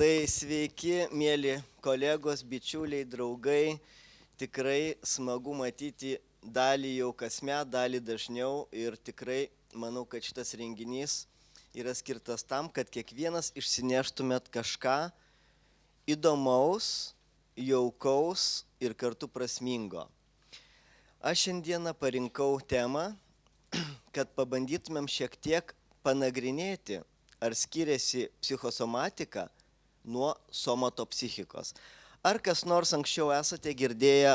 Tai sveiki, mėly kolegos, bičiuliai, draugai. Tikrai smagu matyti dalį jau kasmet, dalį dažniau ir tikrai manau, kad šitas renginys yra skirtas tam, kad kiekvienas išsineštumėt kažką įdomaus, jaukaus ir kartu prasmingo. Aš šiandieną parinkau temą, kad pabandytumėm šiek tiek panagrinėti, ar skiriasi psichosomatika nuo somatopsichikos. Ar kas nors anksčiau esate girdėję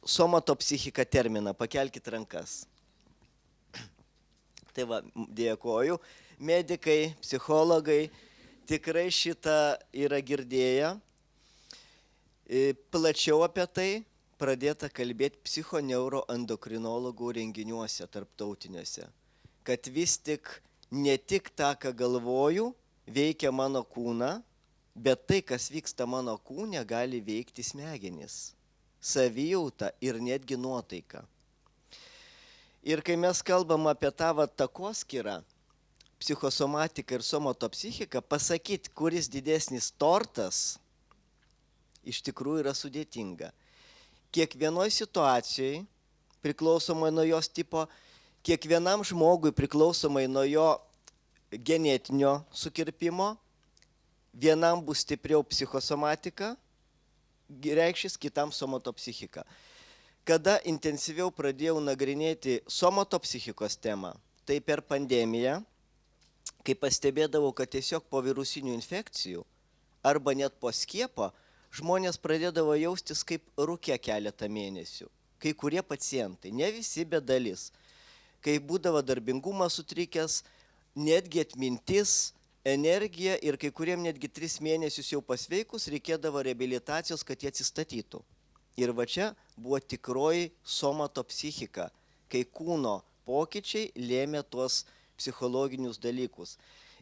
somatopsichika terminą? Pakelkit rankas. Tai va, dėkoju. Medikai, psichologai tikrai šitą yra girdėję. Plačiau apie tai pradėta kalbėti psichoneuroendokrinologų renginiuose tarptautiniuose. Kad vis tik ne tik tą, ką galvoju, veikia mano kūną, bet tai, kas vyksta mano kūne, gali veikti smegenis, savijautą ir netgi nuotaiką. Ir kai mes kalbam apie tą takoskyrą, psichosomatika ir somatopsichika, pasakyti, kuris didesnis tortas, iš tikrųjų yra sudėtinga. Kiekvienoj situacijai, priklausomai nuo jos tipo, kiekvienam žmogui priklausomai nuo jo genetinio sukirpimo, vienam bus stipriau psichosomatika, reikšis kitam somatopsichika. Kada intensyviau pradėjau nagrinėti somatopsichikos temą, tai per pandemiją, kai pastebėdavau, kad tiesiog po virusinių infekcijų arba net po skiepo žmonės pradėdavo jaustis kaip rūke keletą mėnesių. Kai kurie pacientai, ne visi, bet dalis. Kai būdavo darbingumas sutrikęs, netgi atmintis, energija ir kai kuriem netgi 3 mėnesius jau pasveikus reikėdavo reabilitacijos, kad jie atsistatytų. Ir va čia buvo tikroji somatopsichika, kai kūno pokyčiai lėmė tuos psichologinius dalykus.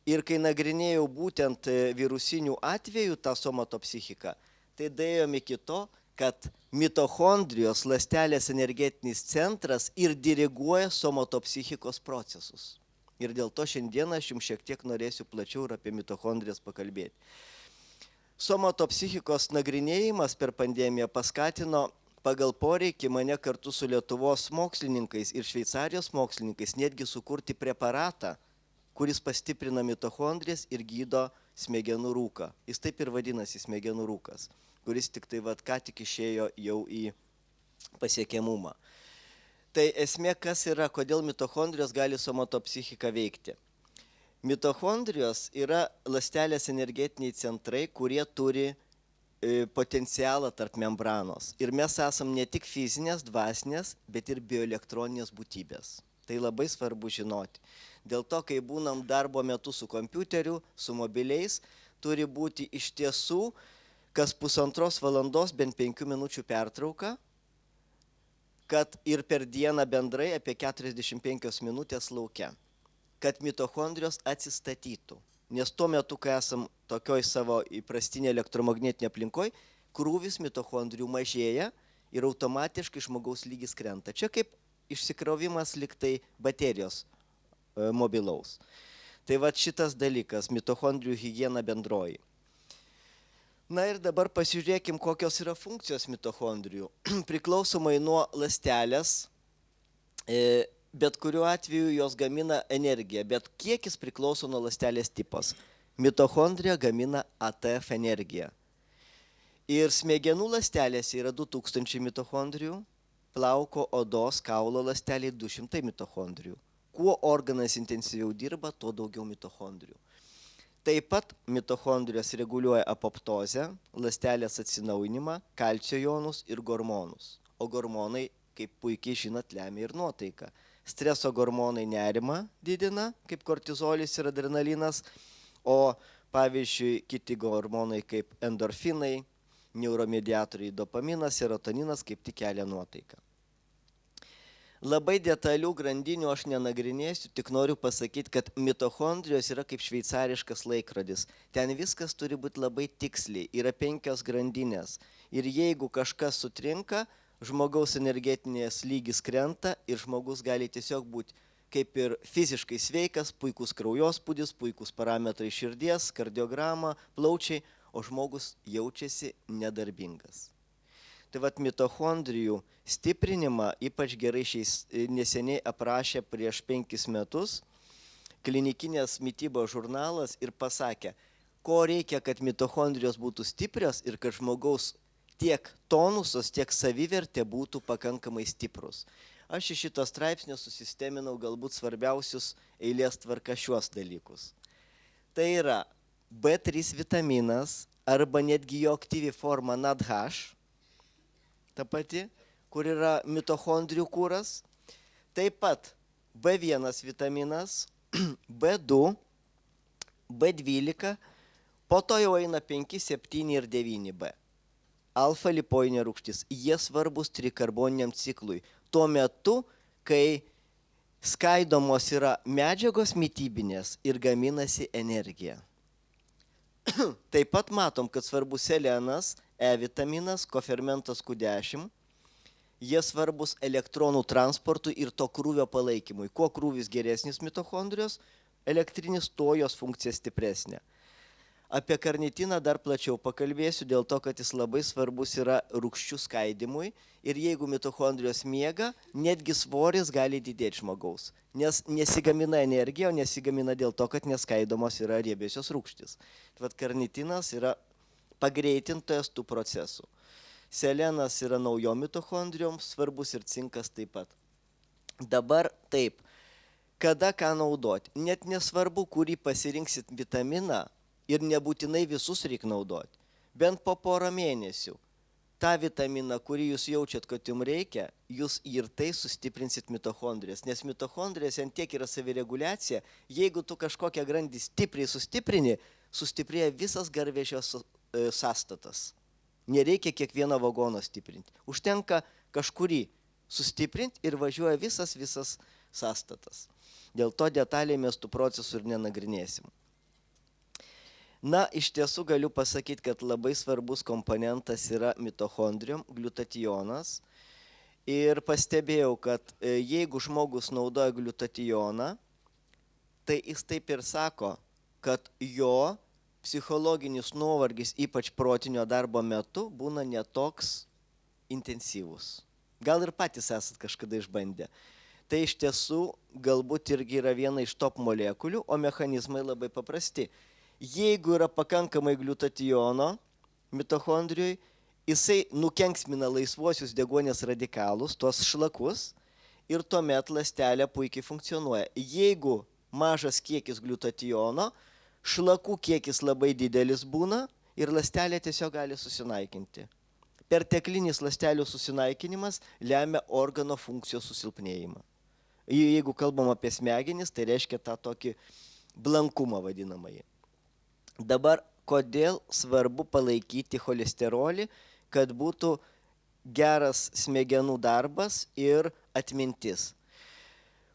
Ir kai nagrinėjau būtent virusinių atvejų tą somatopsichiką, tai daėjome iki to, kad mitochondrijos ląstelės energetinis centras ir diriguoja somatopsichikos procesus. Ir dėl to šiandieną aš jums šiek tiek norėsiu plačiau ir apie mitochondrijas pakalbėti. Somatopsichikos nagrinėjimas per pandemiją paskatino pagal poreikį mane kartu su Lietuvos mokslininkais ir Šveicarijos mokslininkais netgi sukurti preparatą, kuris pastiprina mitochondrijas ir gydo smegenų rūką. Jis taip ir vadinasi smegenų rūkas, kuris tik tai ką tik išėjo jau į pasiekiamumą. Tai esmė, kas yra, kodėl mitochondrijos gali somatopsichiką veikti. Mitochondrijos yra ląstelės energetiniai centrai, kurie turi potencialą tarp membranos. Ir mes esam ne tik fizinės, dvasinės, bet ir bioelektroninės būtybės. Tai labai svarbu žinoti. Dėl to, kai būnam darbo metu su kompiuteriu, su mobiliais, turi būti iš tiesų kas 1,5 valandos bent 5 minučių pertrauka, kad ir per dieną bendrai apie 45 minutės lauke, kad mitochondrijos atsistatytų. Nes tuo metu, kai esam tokioj savo įprastinė elektromagnetinė aplinkoj, krūvis mitochondrijų mažėja ir automatiškai žmogaus lygis krenta. Čia kaip išsikrovimas liktai baterijos mobilaus. Tai va šitas dalykas, mitochondrijų higiena bendroji. Na ir dabar pasižiūrėkim, kokios yra funkcijos mitochondrijų. Priklausomai nuo ląstelės, bet kuriuo atveju jos gamina energiją, bet kiekis priklauso nuo ląstelės tipos. Mitochondrija gamina ATF energiją. Ir smegenų ląstelėse yra 2000 mitochondrijų, plauko, odos, kaulo ląsteliai 200 mitochondrijų. Kuo organas intensyviau dirba, tuo daugiau mitochondrijų. Taip pat mitochondrijos reguliuoja apoptozę, ląstelės atsinaujinimą, kalcio jonus ir hormonus. O hormonai, kaip puikiai žinot, lemia ir nuotaiką. Streso hormonai nerimą didina, kaip kortizolis ir adrenalinas, o pavyzdžiui, kiti hormonai kaip endorfinai, neuromediatoriai dopaminas, serotoninas kaip tik kelia nuotaiką. Labai detalių grandinių aš nenagrinėsiu, tik noriu pasakyti, kad mitochondrijos yra kaip šveicariškas laikrodis. Ten viskas turi būti labai tiksliai, yra 5 grandinės. Ir jeigu kažkas sutrinka, žmogaus energetinės lygis krenta ir žmogus gali tiesiog būti kaip ir fiziškai sveikas, puikus kraujospūdis, puikus parametrai širdies, kardiograma, plaučiai, o žmogus jaučiasi nedarbingas. Tai vat mitochondrijų stiprinimą ypač gerai neseniai aprašė prieš 5 metus klinikinės mitybos žurnalas ir pasakė, ko reikia, kad mitochondrijos būtų stiprios ir kad žmogaus tiek tonusas, tiek savivertė būtų pakankamai stiprus. Aš iš šito straipsnio susisteminau galbūt svarbiausius eilės tvarka šiuos dalykus. Tai yra B3 vitaminas arba netgi jo aktyvi forma NADH, ta pati, kur yra mitochondrijų kūras. Taip pat B1 vitaminas, B2, B12, po to jau eina 5, 7 ir 9B. Alfa lipoinė rūgštis, jie svarbus trikarboniniam ciklui. Tuo metu, kai skaidomos yra medžiagos mitybinės ir gaminasi energija. Taip pat matom, kad svarbus selenas, E vitaminas, kofermentas Q10. Jie svarbus elektronų transportui ir to krūvio palaikymui. Kuo krūvis geresnis mitochondrijos elektrinis, tuo jos funkcija stipresnė. Apie karnitiną dar plačiau pakalbėsiu, dėl to, kad jis labai svarbus yra rūgščių skaidimui ir jeigu mitochondrijos miega, netgi svoris gali didėti žmogaus, nes nesigamina energija, o nesigamina dėl to, kad neskaidomos yra riebiosios rūgštys. Vat karnitinas yra pagreitintojas tų procesų. Selenas yra naujom mitochondrijom svarbus ir cinkas taip pat. Dabar taip, kada ką naudoti, net nesvarbu, kurį pasirinksit vitaminą, ir nebūtinai visus reikia naudoti. Bent po porą mėnesių. Ta vitaminą, kurį jūs jaučiat, kad jums reikia, jūs ir tai sustiprinsit mitochondrijas. Nes mitochondrijas ant tiek yra savireguliacija, jeigu tu kažkokią grandį stipriai sustiprini, sustiprėja visas garvežio sąstatas. Nereikia kiekvieną vagoną stiprinti. Užtenka kažkurį sustiprinti ir važiuoja visas sąstatas. Dėl to detaliai mes tų procesų ir nenagrinėsim. Na, iš tiesų galiu pasakyti, kad labai svarbus komponentas yra mitochondrijom, gliutationas. Ir pastebėjau, kad jeigu žmogus naudoja gliutationą, tai jis taip ir sako, kad jo psichologinis nuovargis, ypač protinio darbo metu, būna netoks intensyvus. Gal ir patys esat kažkada išbandę. Tai iš tiesų galbūt irgi yra viena iš top molekulių, o mechanizmai labai paprasti. Jeigu yra pakankamai gliutationo mitochondrijui, jisai nukenksmina laisvuosius deguonies radikalus, tuos šlakus, ir tuomet ląstelė puikiai funkcionuoja. Jeigu mažas kiekis gliutationo, šlakų kiekis labai didelis būna ir ląstelė tiesiog gali susinaikinti. Perteklinis ląstelių susinaikinimas lemia organo funkcijos susilpnėjimą. Jeigu kalbam apie smegenis, tai reiškia tą tokį blankumą vadinamąjį. Dabar, kodėl svarbu palaikyti cholesterolį, kad būtų geras smegenų darbas ir atmintis.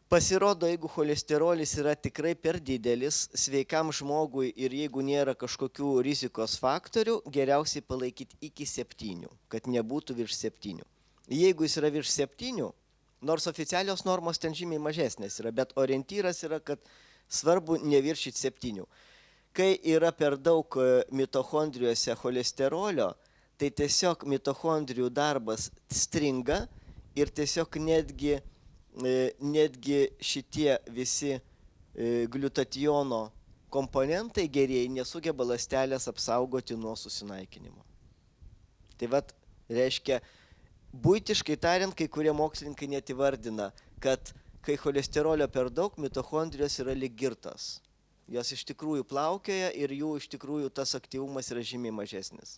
Pasirodo, jeigu cholesterolis yra tikrai per didelis sveikam žmogui ir jeigu nėra kažkokių rizikos faktorių, geriausiai palaikyti iki 7, kad nebūtų virš 7. Jeigu jis yra virš 7, nors oficialios normos ten žymiai mažesnės yra, bet orientyras yra, kad svarbu neviršyti 7. Kai yra per daug mitochondrijose cholesterolio, tai tiesiog mitochondrijų darbas stringa ir tiesiog netgi šitie visi gliutationo komponentai gerieji nesugeba ląstelės apsaugoti nuo susinaikinimo. Tai vat reiškia, buitiškai tariant, kai kurie mokslininkai net įvardina, kad kai cholesterolio per daug, mitochondrijos yra lyg girtos. Jos iš tikrųjų plaukioja ir jų iš tikrųjų tas aktyvumas yra žymiai mažesnis.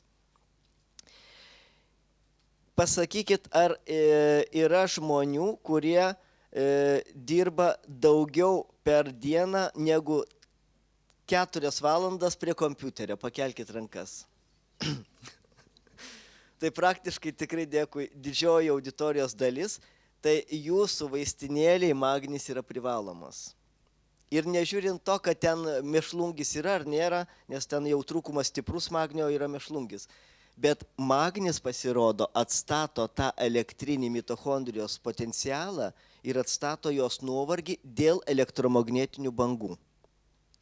Pasakykit, ar yra žmonių, kurie dirba daugiau per dieną negu 4 valandas prie kompiuterio? Pakelkit rankas. Tai praktiškai tikrai dėkui, didžioji auditorijos dalis, tai jūsų vaistinėliai magnis yra privalomas. Ir nežiūrint to, kad ten mėšlungis yra ar nėra, nes ten jau trūkumas stiprus magnio yra mėšlungis. Bet magnis pasirodo atstato tą elektrinį mitochondrijos potencialą ir atstato jos nuovargį dėl elektromagnetinių bangų.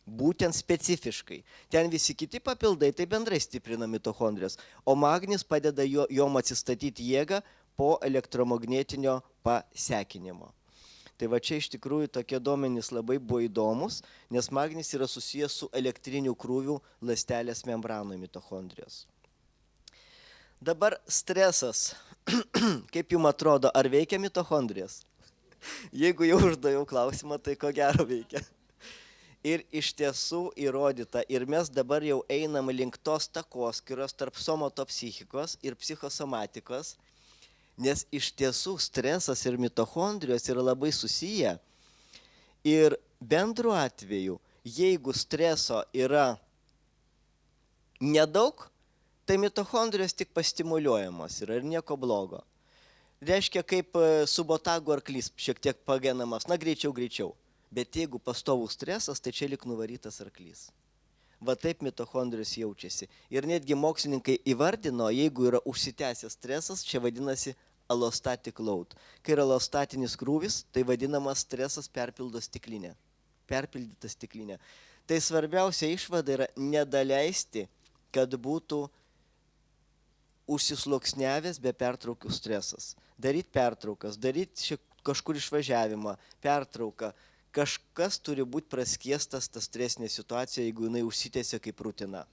Būtent specifiškai. Ten visi kiti papildai tai bendrai stiprina mitochondrijas, o magnis padeda jom atsistatyti jėgą po elektromagnetinio pasekinimo. Tai va čia iš tikrųjų tokie duomenys labai buvo įdomus, nes magnis yra susijęs su elektriniu krūviu ląstelės membranoj mitochondrijos. Dabar stresas. Kaip jums atrodo, ar veikia mitochondrijas? Jeigu jau uždaviau klausimą, tai ko gero veikia. Ir iš tiesų įrodyta, ir mes dabar jau einam link tos takoskyros tarp somatopsichikos ir psichosomatikos, nes iš tiesų stresas ir mitochondrijos yra labai susiję. Ir bendru atveju, jeigu streso yra nedaug, tai mitochondrijos tik pastimuliuojamos yra ir nieko blogo. Reiškia, kaip su botagu arklys šiek tiek pagenamas, na greičiau. Bet jeigu pastovų stresas, tai čia lik nuvarytas arklys. Va taip mitochondrijos jaučiasi. Ir netgi mokslininkai įvardino, jeigu yra užsitęsęs stresas, čia vadinasi allostatic load. Kai yra allostatinis krūvis, tai vadinamas stresas perpildo stiklinę. Perpildyta stiklinė. Tai svarbiausia išvada yra nedaleisti, kad būtų užsisluoksniavęs be pertraukių stresas. Daryt pertraukas, daryt kažkur išvažiavimą, pertrauką. Kažkas turi būti praskiestas ta stresinė situacija, jeigu jinai užsitęsia kaip rutina.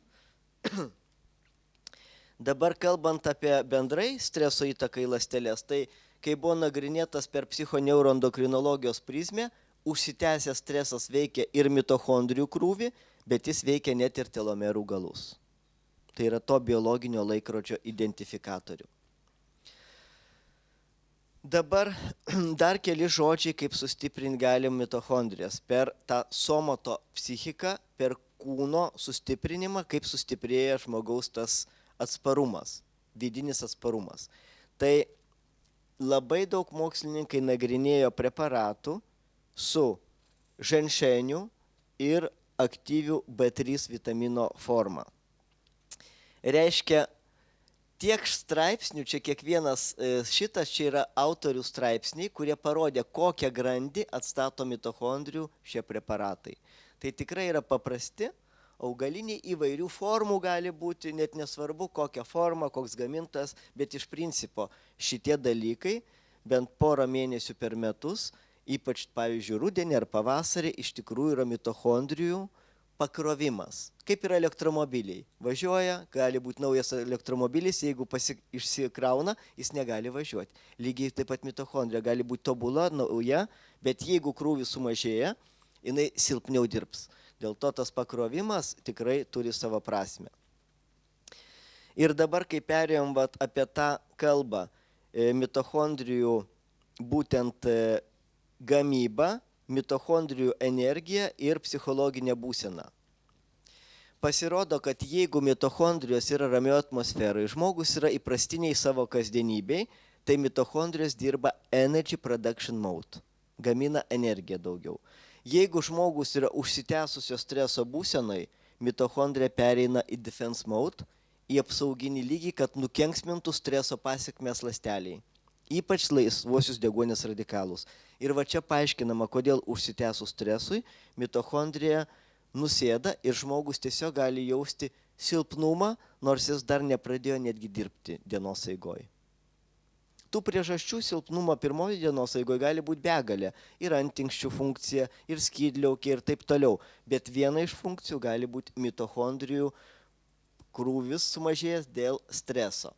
Dabar kalbant apie bendrai streso įtaką į ląsteles, tai kai buvo nagrinėtas per psichoneuroendokrinologijos prizmę, užsitęsęs stresas veikia ir mitochondrijų krūvį, bet jis veikia net ir telomerų galus. Tai yra to biologinio laikrodžio identifikatorių. Dabar dar keli žodžiai, kaip sustiprinti galim mitochondrijas. Per tą somato psichiką, per kūno sustiprinimą, kaip sustiprėja žmogaus tas atsparumas, vidinis atsparumas. Tai labai daug mokslininkai nagrinėjo preparatų su ženšeniu ir aktyviu B3 vitamino forma. Reiškia, tiek straipsnių, čia kiekvienas šitas, čia yra autorių straipsniai, kurie parodė, kokią grandį atstato mitochondrijų šie preparatai. Tai tikrai yra paprasti, augaliniai įvairių formų gali būti, net nesvarbu kokią formą, koks gamintas, bet iš principo šitie dalykai bent porą mėnesių per metus, ypač pavyzdžiui rudenį ar pavasarį, iš tikrųjų yra mitochondrijų pakrovimas. Kaip yra elektromobiliai. Važiuoja, gali būti naujas elektromobilis, jeigu išsikrauna, jis negali važiuoti. Lygiai taip pat mitochondrija gali būti tobula, nauja, bet jeigu krūvis sumažėja, jinai silpniau dirbs. Dėl to tas pakrovimas tikrai turi savo prasme. Ir dabar, kai perėjom apie tą kalbą, mitochondrijų būtent gamybą, mitochondrijų energiją ir psichologinę būseną. Pasirodo, kad jeigu mitochondrijos yra ramioje atmosferoje, žmogus yra įprastiniai savo kasdienybei, tai mitochondrijos dirba energy production mode, gamina energiją daugiau. Jeigu žmogus yra užsitęsusio streso būsenai, mitochondrija pereina į defense mode, į apsauginį lygį, kad nukenksmintų streso pasekmes ląsteliai. Ypač laisvuosius deguonies radikalus. Ir va čia paaiškinama, kodėl užsitęsus stresui mitochondrija nusėda ir žmogus tiesiog gali jausti silpnumą, nors jis dar nepradėjo netgi dirbti dienos eigoje. Tų priežasčių silpnumo pirmoji dienos eigoje gali būti begalė. Ir antinkščių funkcija, ir skydliaukė, ir taip toliau. Bet viena iš funkcijų gali būti mitochondrijų krūvis sumažėjęs dėl streso.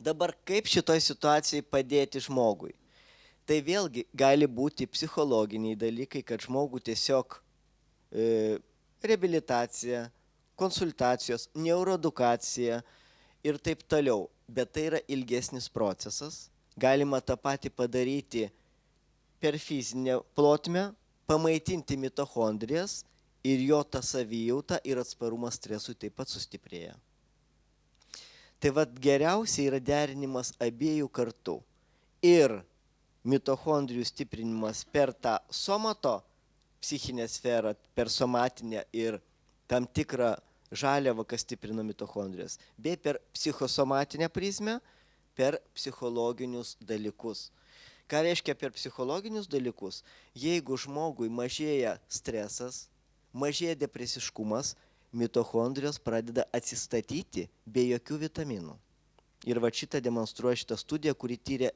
Dabar kaip šitoj situacijai padėti žmogui? Tai vėlgi gali būti psichologiniai dalykai, kad žmogų tiesiog reabilitacija, konsultacijos, neuroedukacija ir taip toliau. Bet tai yra ilgesnis procesas. Galima tą patį padaryti per fizinę plotmę, pamaitinti mitochondrijas ir jo tą savijautą ir atsparumas stresui taip pat sustiprėja. Tai vat geriausiai yra derinimas abiejų kartų. Ir mitochondrijų stiprinimas per tą somato psichinę sferą, per somatinę ir tam tikrą žaliavą, kas stiprina mitochondrijas, bei per psichosomatinę prizmę, per psichologinius dalykus. Ką reiškia per psichologinius dalykus? Jeigu žmogui mažėja stresas, mažėja depresiškumas, mitochondrijos pradeda atsistatyti be jokių vitaminų. Ir va šitą demonstruoja šitą studiją, kuri tyrė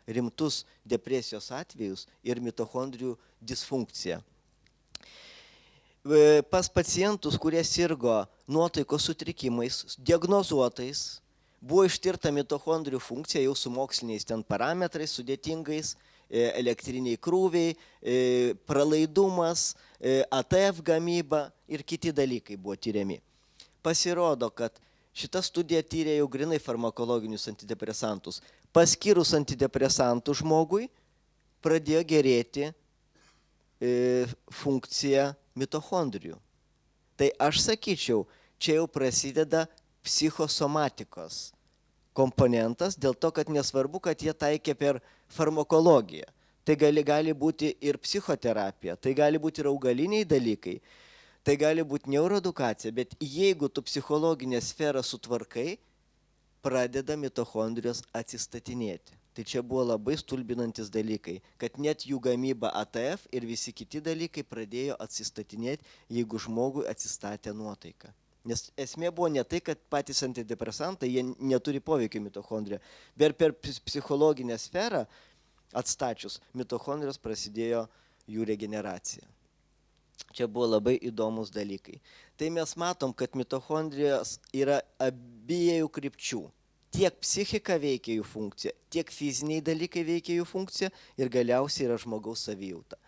rimtus depresijos atvejus ir mitochondrijų disfunkciją. Pas pacientus, kurie sirgo nuotaikos sutrikimais, diagnozuotais, buvo ištirta mitochondrijų funkcija jau su moksliniais ten parametrais, sudėtingais, elektriniai krūviai, pralaidumas, ATF gamyba ir kiti dalykai buvo tyriami. Pasirodo, kad šita studija tyrė jau grinai farmakologinius antidepresantus. Paskyrus antidepresantų žmogui pradėjo gerėti funkcija mitochondrijų. Tai aš sakyčiau, čia jau prasideda psichosomatikos komponentas, dėl to, kad nesvarbu, kad jie taikė per farmakologiją. Tai gali būti ir psichoterapija, tai gali būti ir augaliniai dalykai, tai gali būti neuroedukacija, bet jeigu tu psichologinę sferą sutvarkai, pradeda mitochondrijos atsistatinėti. Tai čia buvo labai stulbinantis dalykai, kad net jų gamyba ATF ir visi kiti dalykai pradėjo atsistatinėti, jeigu žmogui atsistatė nuotaika. Nes esmė buvo ne tai, kad patys antidepresantai, jie neturi poveikio mitochondriją, bet per psichologinę sferą atstačius mitochondrijos prasidėjo jų regeneracija. Čia buvo labai įdomus dalykai. Tai mes matom, kad mitochondrijos yra abiejų krypčių. Tiek psichika veikia jų funkciją, tiek fiziniai dalykai veikia jų funkciją ir galiausiai yra žmogaus savijauta.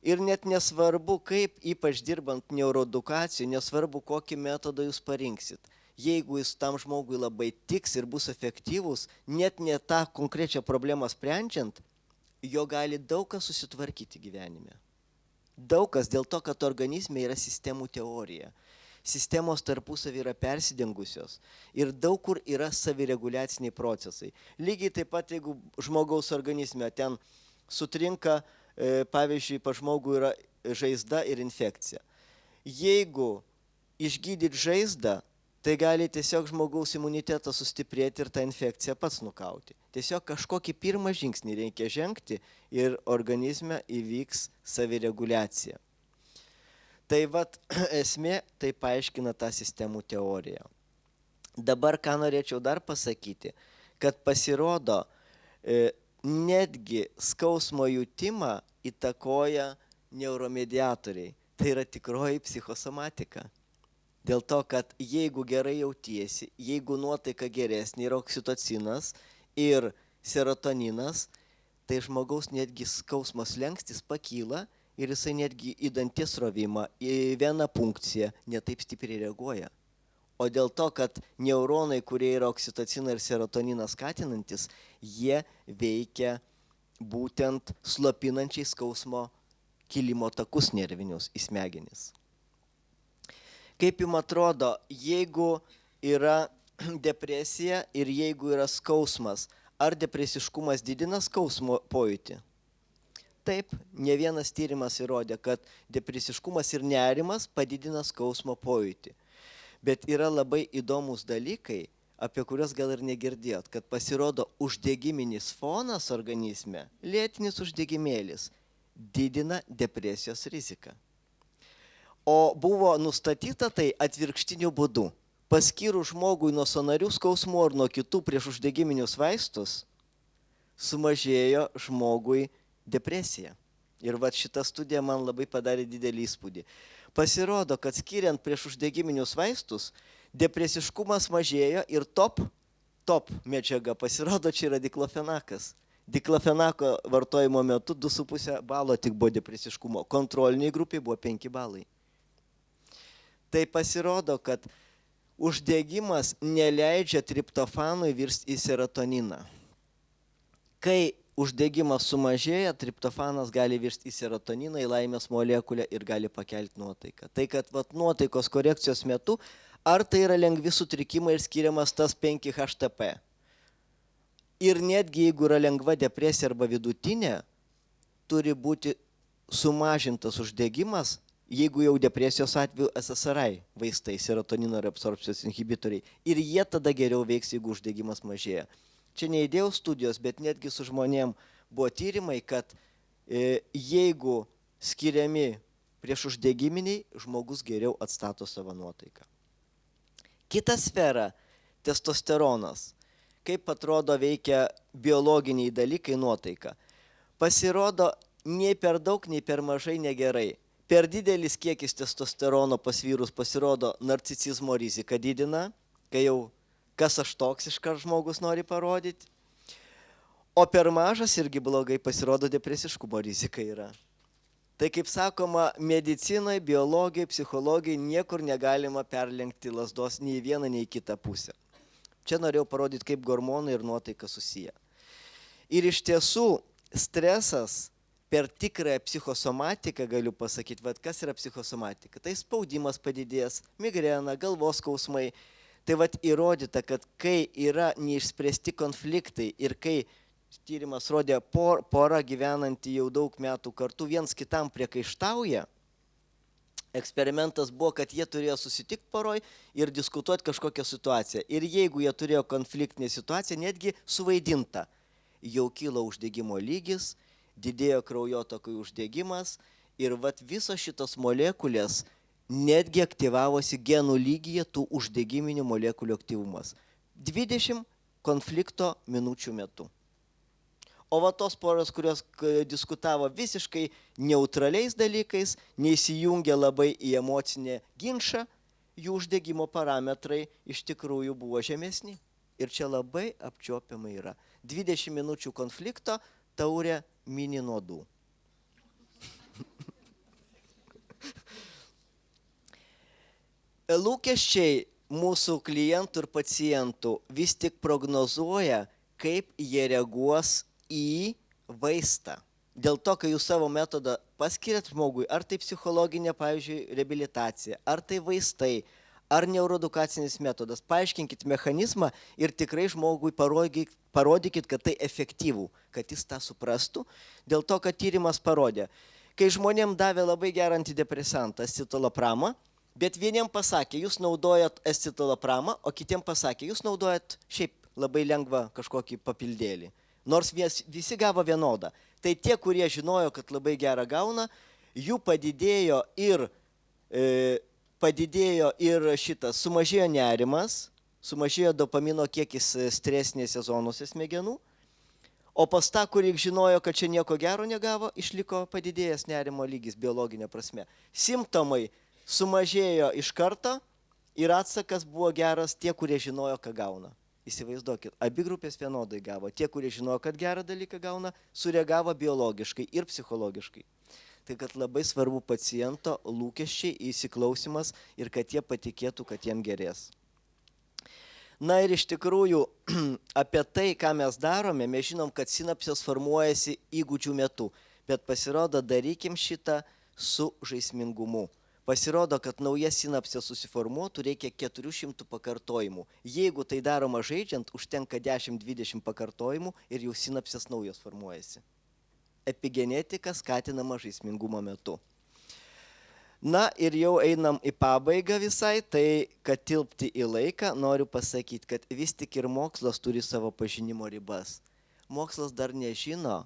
Ir net nesvarbu, kaip, ypač dirbant neuroedukacijų, nesvarbu, kokį metodą jūs parinksit. Jeigu jis tam žmogui labai tiks ir bus efektyvus, net ne tą konkrečią problemą sprendžiant, jo gali daug kas susitvarkyti gyvenime. Daug kas dėl to, kad organizme yra sistemų teorija. Sistemos tarpusavį yra persidengusios ir daug kur yra savireguliaciniai procesai. Lygiai taip pat, jeigu žmogaus organizme ten sutrinka, pavyzdžiui, pa žmogų yra žaizda ir infekcija. Jeigu išgydyt žaizdą, tai gali tiesiog žmogaus imunitetą sustiprėti ir tą infekciją pats nukauti. Tiesiog kažkokį pirmą žingsnį reikia žengti ir organizme įvyks savireguliacija. Tai vat esmė tai paaiškina tą sistemų teoriją. Dabar ką norėčiau dar pasakyti, kad pasirodo netgi skausmo jutimą įtakoja neuromediatoriai. Tai yra tikroji psichosomatika. Dėl to, kad jeigu gerai jautiesi, jeigu nuotaika geresnė yra oksitocinas ir serotoninas, tai žmogaus netgi skausmo slenkstis pakyla ir jisai netgi į danties rovimą, į veną punkciją netaip stipriai reaguoja. O dėl to, kad neuronai, kurie yra oksitociną ir serotoniną skatinantis, jie veikia būtent slopinančiai skausmo kilimo takus nervinius į smegenis. Kaip jums atrodo, jeigu yra depresija ir jeigu yra skausmas, ar depresiškumas didina skausmo pojūtį? Taip, ne vienas tyrimas įrodė, kad depresiškumas ir nerimas padidina skausmo pojūtį. Bet yra labai įdomus dalykai, apie kuriuos gal ir negirdėjot, kad pasirodo uždegiminis fonas organizme, lėtinis uždegimėlis, didina depresijos riziką. O buvo nustatyta tai atvirkštiniu būdu. Paskyrus žmogui nuo sąnarių skausmų ar nuo kitų prieš uždegiminius vaistus, sumažėjo žmogui depresija. Ir va šita studija man labai padarė didelį įspūdį. Pasirodo, kad skiriant prieš uždegiminius vaistus, depresiškumas mažėjo ir top medžiaga pasirodo čia yra diklofenakas. Diklofenako vartojimo metu 2,5 balo tik buvo depresiškumo, kontroliniai grupiai buvo 5 balai. Tai pasirodo, kad uždegimas neleidžia triptofanui virsti į serotoniną. Kai uždegimas sumažėja, triptofanas gali virsti į serotoniną, į laimės molekulę ir gali pakelti nuotaiką. Tai kad nuotaikos korekcijos metu, ar tai yra lengvi sutrikimai ir skiriamas tas 5-HTP. Ir netgi jeigu yra lengva depresija arba vidutinė, turi būti sumažintas uždegimas, jeigu jau depresijos atveju SSRI vaistai, serotonino reabsorbcijos inhibitoriai. Ir jie tada geriau veiks, jeigu uždegimas mažėja. Čia neįdėjau studijos, bet netgi su žmonėm buvo tyrimai, kad jeigu skiriami prieš uždegiminiai, žmogus geriau atstato savo nuotaiką. Kita sfera - testosteronas. Kaip atrodo veikia biologiniai dalykai nuotaika. Pasirodo, nei per daug, nei per mažai negerai. Per didelis kiekis testosterono pas vyrus pasirodo narcisizmo riziką didina, kai jau kas aš toks iškart žmogus nori parodyti. O per mažas irgi blogai, pasirodo depresiškumo rizika yra. Tai kaip sakoma, medicinoje, biologijoje, psichologijoje niekur negalima perlenkti lasdos nei į vieną, nei į kitą pusę. Čia norėjau parodyti, kaip hormonai ir nuotaika susiję. Ir iš tiesų stresas per tikrąją psichosomatiką, galiu pasakyti, kas yra psichosomatika. Tai spaudimas padidės, migrena, galvos skausmai. Tai įrodyta, kad kai yra neišspręsti konfliktai ir kai tyrimas rodė pora gyvenanti jau daug metų kartu viens kitam priekaištauja, eksperimentas buvo, kad jie turėjo susitikti poroj ir diskutuoti kažkokią situaciją. Ir jeigu jie turėjo konfliktinę situaciją, netgi suvaidinta, jau kilo uždegimo lygis, didėjo kraujotakoj uždegimas ir visos šitos molekulės netgi aktyvavosi genų lygyje tų uždegiminių molekulių aktyvumas. 20 konflikto minučių metu. O tos poros, kurios diskutavo visiškai neutraliais dalykais, neįsijungė labai į emocinę ginčą, jų uždegimo parametrai iš tikrųjų buvo žemesni. Ir čia labai apčiuopiamai yra. 20 minučių konflikto, taurė mini nuodų. Lūkesčiai mūsų klientų ir pacientų vis tik prognozuoja, kaip jie reaguos į vaistą. Dėl to, kai jūs savo metodą paskiriat žmogui, ar tai psichologinė, pavyzdžiui, reabilitacija, ar tai vaistai, ar neuroedukacinis metodas, paaiškinkit mechanizmą ir tikrai žmogui parodykit, kad tai efektyvų, kad jis tą suprastų. Dėl to, kad tyrimas parodė, kai žmonėm davė labai gerą antidepresantą, acetolopramą, bet vieniem pasakė, jūs naudojat acetolopramą, o kitiem pasakė, jūs naudojat šiaip labai lengvą kažkokį papildėlį. Nors visi gavo vienodą. Tai tie, kurie žinojo, kad labai gerą gauna, jų padidėjo ir sumažėjo nerimas, sumažėjo dopamino kiekis stresinėse zonose smegenų, o pas tą, kurį žinojo, kad čia nieko gero negavo, išliko padidėjęs nerimo lygis biologinė prasme. Simptomai sumažėjo iš karto ir atsakas buvo geras tie, kurie žinojo, ką gauna. Įsivaizduokit, abi grupės vienodai gavo. Tie, kurie žinojo, kad gerą dalyką gauna, sureagavo biologiškai ir psichologiškai. Tai kad labai svarbu paciento lūkesčiai, įsiklausimas ir kad jie patikėtų, kad jiem gerės. Na ir iš tikrųjų, apie tai, ką mes darome, mes žinom, kad sinapsės formuojasi įgūdžių metu, bet pasirodo, darykim šitą su žaismingumu. Pasirodo, kad nauja sinapsė susiformuotų, reikia 400 pakartojimų. Jeigu tai daroma žaidžiant, užtenka 10-20 pakartojimų ir jau sinapsės naujos formuojasi. Epigenetika skatinama žaismingumo metu. Na ir jau einam į pabaigą visai, tai kad tilpti į laiką, noriu pasakyti, kad vis tik ir mokslas turi savo pažinimo ribas. Mokslas dar nežino,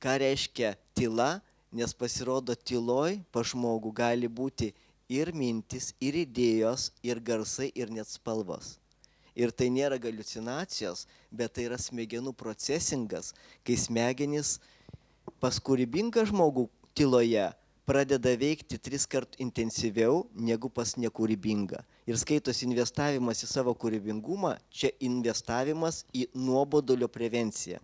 ką reiškia tyla, nes pasirodo tyloj pa žmogų gali būti ir mintis, ir idėjos, ir garsai, ir net spalvos. Ir tai nėra haliucinacijos, bet tai yra smegenų procesingas, kai smegenys pas kūrybingą žmogų tyloje pradeda veikti 3 kart intensyviau negu pas nekūrybingą. Ir skaitos investavimas į savo kūrybingumą, čia investavimas į nuobodulio prevenciją.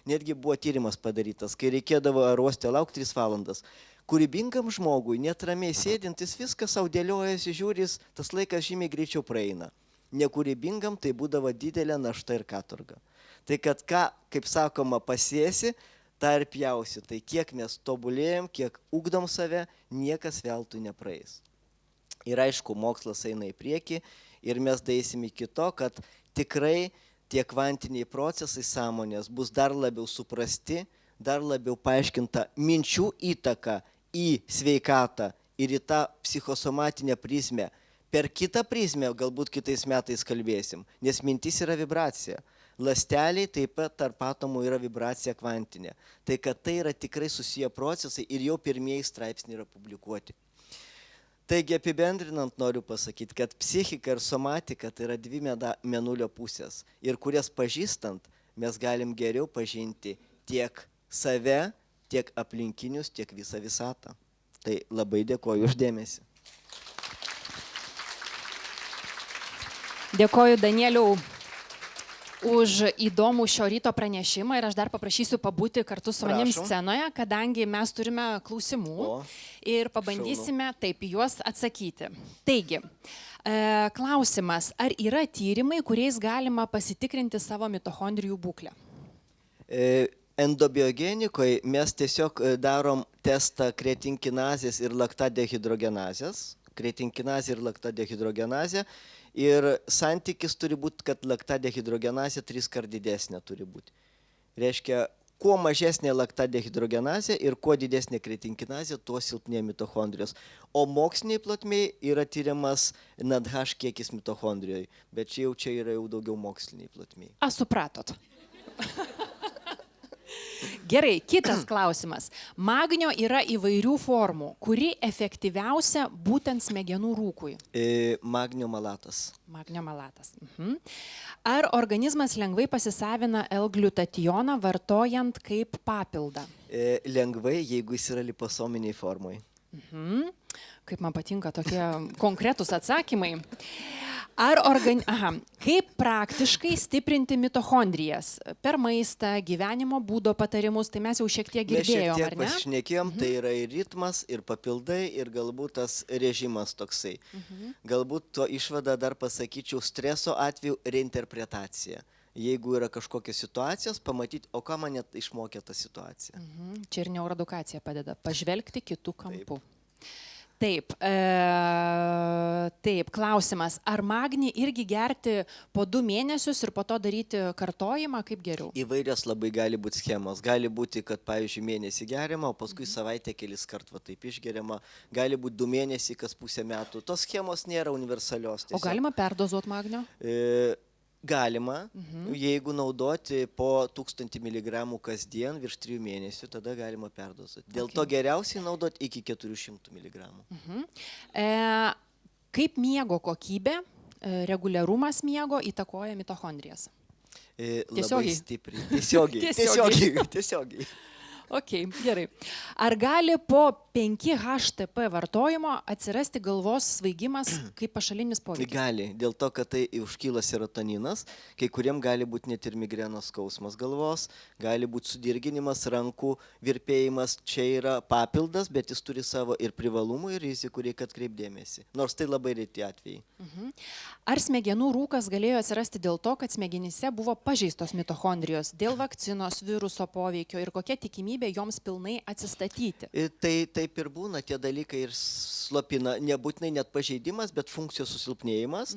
Netgi buvo tyrimas padarytas, kai reikėdavo aerouoste laukti 3 valandas. Kūrybingam žmogui, net ramiai sėdintis, viskas sau dėliojasi, žiūris, tas laikas žymiai greičiau praeina. Nekūrybingam tai būdavo didelė našta ir katorga. Tai kad ką, kaip sakoma, pasėsi, tą ir pjausi. Tai kiek mes tobulėjom, kiek ugdom save, niekas veltui nepraeis. Ir aišku, mokslas eina į priekį ir mes daisim iki to, kad tikrai tie kvantiniai procesai sąmonės bus dar labiau suprasti, dar labiau paaiškinta minčių įtaka į sveikatą ir į tą psichosomatinę prizmę. Per kitą prizmę galbūt kitais metais kalbėsim, nes mintis yra vibracija. Ląsteliai taip pat tarp atomų yra vibracija kvantinė. Tai kad tai yra tikrai susiję procesai ir jau pirmieji straipsniai yra publikuoti. Taigi apibendrinant noriu pasakyti, kad psichika ir somatika tai yra dvi mėnulio pusės ir kurias pažįstant mes galim geriau pažinti tiek save, tiek aplinkinius, tiek visą visatą. Tai labai dėkoju už dėmesį. Dėkoju Danieliau už įdomų šio ryto pranešimą ir aš dar paprašysiu pabūti kartu su manim scenoje, kadangi mes turime klausimų ir pabandysime taip į juos atsakyti. Taigi, klausimas, ar yra tyrimai, kuriais galima pasitikrinti savo mitochondrijų būklę? Endobiogenikoje mes tiesiog darom testą kreatinkinazės ir laktadehidrogenazės. Kreatinkinazė ir laktadehidrogenazė. Ir santykis turi būti, kad laktadehidrogenazė 3 kart didesnė turi būti. Reiškia, kuo mažesnė laktadehidrogenazė ir kuo didesnė kreatinkinazė, tuo silpnė mitochondrijos. O moksliniai plotmiai yra tyriamas NADH kiekis mitochondrijoje, bet čia yra jau daugiau moksliniai plotmiai. A, supratot. Gerai, kitas klausimas. Magnio yra įvairių formų. Kuri efektyviausia būtent smegenų rūkui? Magnio malatas. Magnio malatas. Ar organizmas lengvai pasisavina L-gliutationą vartojant kaip papildą? Lengvai, jeigu jis yra liposominiai formai. Kaip man patinka tokie konkretūs atsakymai. Kaip praktiškai stiprinti mitochondrijas? Per maistą, gyvenimo būdo patarimus, tai mes jau šiek tiek girdėjom, ar ne? Mes šiek tiek pasišnekėjom, tai yra ir ritmas, ir papildai, ir galbūt tas režimas toksai. Galbūt to išvada dar pasakyčiau streso atveju reinterpretacija. Jeigu yra kažkokios situacijos, pamatyti, o ką man net išmokė ta situacija. Čia ir neuroedukacija padeda pažvelgti kitų kampų. Taip, klausimas, ar magnį irgi gerti po 2 mėnesius ir po to daryti kartojimą, kaip geriau? Įvairios labai gali būti schemos. Gali būti, kad, pavyzdžiui, mėnesį geriama, o paskui savaitę kelis kart va taip išgeriama. Gali būti 2 mėnesiai, kas pusę metų. Tos schemos nėra universalios. O galima perdozuoti magnio? Galima, jeigu naudoti po 1000 mg kasdien virš 3 mėnesių, tada galima perdozuoti. Dėl to geriausiai naudoti iki 400 mg. Kaip miego kokybė, reguliarumas miego įtakoja mitochondrijas? Labai stipriai. Tiesiogiai. Ok, gerai. Ar gali po 5-HTP vartojimo atsirasti galvos svaigimas kaip pašalinis poveikis? Gali, dėl to, kad tai užkyla serotoninas, kai kuriem gali būti net ir migrenos skausmas galvos, gali būti sudirginimas, rankų virpėjimas, čia yra papildas, bet jis turi savo ir privalumų, ir rizikų, reikia atkreipdėmėsi, nors tai labai reti atvejai. Ar smegenų rūkas galėjo atsirasti dėl to, kad smegenyse buvo pažeistos mitochondrijos, dėl vakcinos, viruso poveikio ir kokia tikimybė joms pilnai atsistatyti? Tai taip ir būna, tie dalykai ir slopina, nebūtinai net pažeidimas, bet funkcijos susilpnėjimas,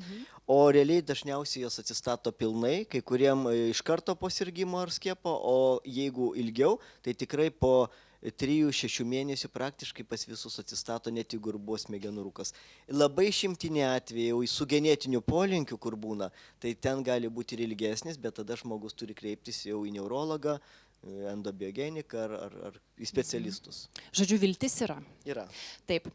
o realiai dažniausiai jos atsistato pilnai, kai kuriem iš karto po sirgimo ar skiepo, o jeigu ilgiau, tai tikrai po 3-6 mėnesių praktiškai pas visus atsistato, net jeigu ir buvo smegenų rūkas. Labai išimtiniai atvejai, su genetiniu polinkiu, kur būna, tai ten gali būti ir ilgesnis, bet tada žmogus turi kreiptis jau į neurologą, endobiogeniką ar į specialistus. Žodžiu, viltis yra? Yra. Taip.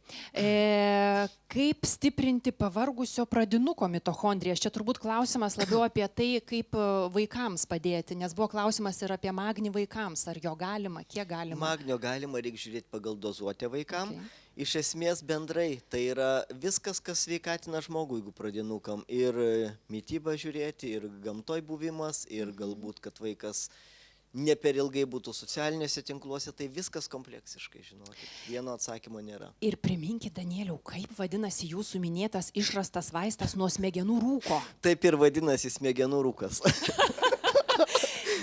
Kaip stiprinti pavargusio pradinuko mitochondrijas? Čia turbūt klausimas labiau apie tai, kaip vaikams padėti, nes buvo klausimas ir apie magnį vaikams. Ar jo galima, kiek galima? Magnio galima, reikia žiūrėti pagal dozuotę vaikam. Iš esmės bendrai, tai yra viskas, kas sveikatina žmogų, jeigu pradinukam. Ir mitybą žiūrėti, ir gamtoj buvimas, ir galbūt, kad vaikas ne per ilgai būtų socialiniuose tinkluose, tai viskas kompleksiškai, žinokit. Vieno atsakymo nėra. Ir priminkit, Danieliau, kaip vadinasi jūsų minėtas išrastas vaistas nuo smegenų rūko? Taip ir vadinasi smegenų rūkas.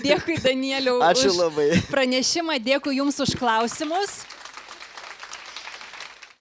Dėkui, Danieliau, Ačiū labai. Pranešimą, dėkui jums už klausimus.